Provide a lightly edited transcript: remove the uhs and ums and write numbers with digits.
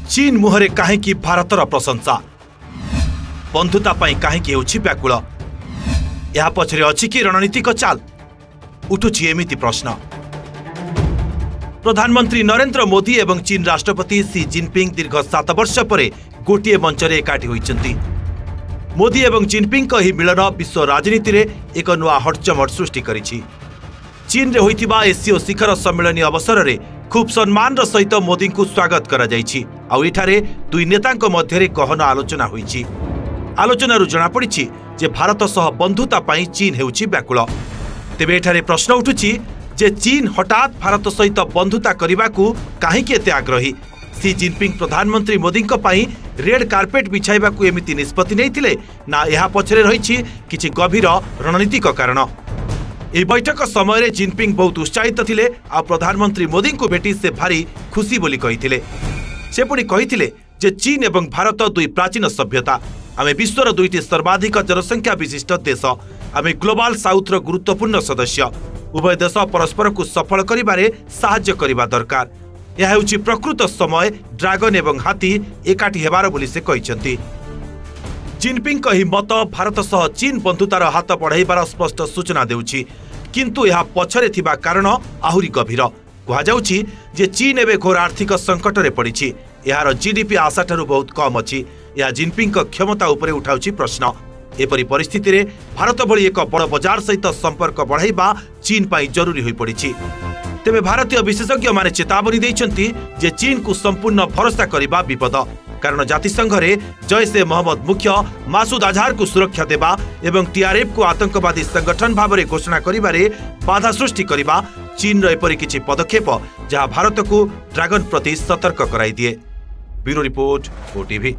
चीन मुहरे काहेकि भारतर प्रशंसा बंधुता काहेकि होछि व्याकुल या पछरे अछि कि रणनीतिक चाल उठुछि एमिति प्रश्न। प्रधानमंत्री नरेंद्र मोदी एवं चीन राष्ट्रपति सी जिनपिंग दीर्घ 7 वर्ष परे गोटे मंचरे एकाठी होइछन्ति। मोदी एवं जिनपिंग ही मिलन विश्व राजनीति रे एक नुआ हटचमट सृष्टि करिछि। चीन रे होइतिबा एसीओ शिखर सम्मेलन अवसर रे खूब सम्मान सहित मोदी को स्वागत करा जाइछि। आउ एठारे दुई नेतांक मध्यरे गहन आलोचना होइछि। आलोचनारु जଣା पड़िछि जे भारत सह बंधुता पाई चीन हेउछि व्याकुल। तेबे एठारे प्रश्न उठुछि जे चीन हठात भारत सहित बंधुता करिबाकू काहेकि एते आग्रही। सी जिनपिंग प्रधानमंत्री मोदी पाई रेड कार्पेट बिछाइबाकू एमिति निष्पत्ति नैथिले ना एहा पछरे रहिछि किछि गभीर रणनीतिक कारण। ए बैठक समय जिनपिंग बहुत उत्साहित थिले आ प्रधानमंत्री मोदी को भेटी से भारी खुशी बोली कहिथिले। से पुणी कहिथिले जे चीन एवं भारत दुई प्राचीन सभ्यता, आमे विश्वर दुईटी सर्वाधिक जनसंख्या विशिष्ट देश, आमे ग्लोबल साउथ रो गुरुत्वपूर्ण सदस्य। उभय देश परस्पर को सफल करिबारे साहाय्य करिबा दरकार। यह हेउछि प्रकृत समय ड्रैगन एवं हाथी एकाठी हेबार बोली से कहिसंती। जिनपिंग कही मत भारत सह चीन बंधुतार हाथ बढ़ाइबार स्पष्ट सूचना देउछि, किंतु यह पछरे थिबा कारण आहुरी गभीर। कहा जाउछि जे चीन एवं घोर आर्थिक संकट रे पड़िछि। यार जीडीपी आशा ठारू बहुत कम अछि। यह जिनपिंग क्षमता उपरे उठाउछि प्रश्न। एपरि परिस्थिति रे भारत भली एक बड़ बाजार सहित संपर्क बढ़ाइबा चीन पाई जरूरी होई पड़िछि। तेबे भारतीय विशेषज्ञ माने चेतावनी दैछन्ति जे चीन को संपूर्ण भरोसा करिबा विपद, कारण जातिसंघ रे जैश ए मोहम्मद मुख्य मासूद अजहर को सुरक्षा देबा एवं टीआरएफ को आतंकवादी संगठन भावरे घोषणा करिबारे बाधा सृष्टि करिबा चीन रो एपरि किछि पदक्षेप जहां भारत को ड्रैगन प्रति सतर्क कराई दिए। Bureau report OTV.